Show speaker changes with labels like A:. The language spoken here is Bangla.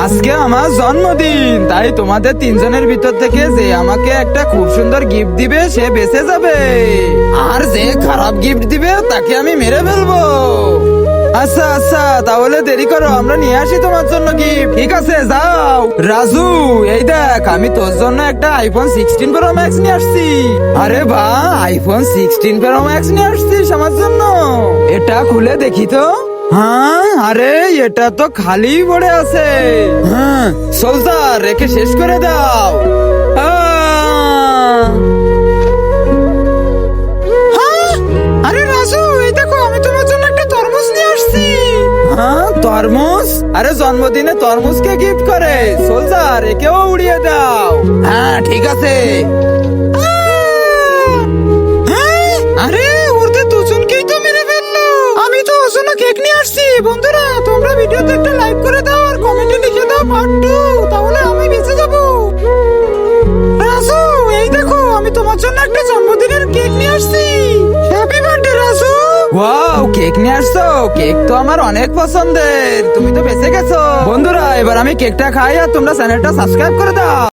A: আজকে আমার জন্মদিন, তাই তোমাদের তিনজনের ভিতর থেকে যে আমাকে একটা খুব সুন্দর গিফট দিবে সে বেঁচে যাবে, আর যে খারাপ গিফট দিবে তাকে আমি মেরে ফেলবো। আচ্ছা আচ্ছা, তাহলে দেরি করো, আমরা নিয়ে আসি তোমার জন্য গিফট। ঠিক আছে, যাও। রাজু, এই দেখ, আমি তোর জন্য একটা আইফোন 16 প্রো ম্যাক্স নিয়ে আসছি। আরে বাহ, আইফোন 16 প্রো ম্যাক্স নিয়ে আসছিস আমার জন্য? এটা খুলে দেখি তো। হ্যাঁ, আরে এটা তো খালি পড়ে আছে। হ্যাঁ, সোলজার, রেখে শেষ করে দাও। হ্যাঁ, আরে রাজু, এই দেখো, আমি তোমার জন্য একটা তরমুজ নিয়ে আসছি। হ্যাঁ, তরমুজ? আরে জন্মদিনে তরমুজ কে গিফট করে? সোলজার, একেও উড়িয়ে দাও। হ্যাঁ ঠিক আছে। আরে ওদের দুজনকেই তো মেরে ফেললো। আমি তো ওর জন্য কেক নিয়ে আসছি। বন্ধুরা, তোমরা ভিডিওতে একটা লাইক করে দাও আর কমেন্টে লিখে দাও পার্ট 2, তাহলে আমি বেঁচে যাব। রাজু, এই দেখো, আমি তোমার জন্য একটা জন্মদিনের কেক নিয়ে আসছি। Happy birthday Raju. Wow, cake নিয়ে আসছো? কেক তো আমার অনেক পছন্দের। তুমি তো বেঁচে গেছো। বন্ধুরা, এবার আমি কেকটা খাই আর তোমরা চ্যানেলটা সাবস্ক্রাইব করে দাও।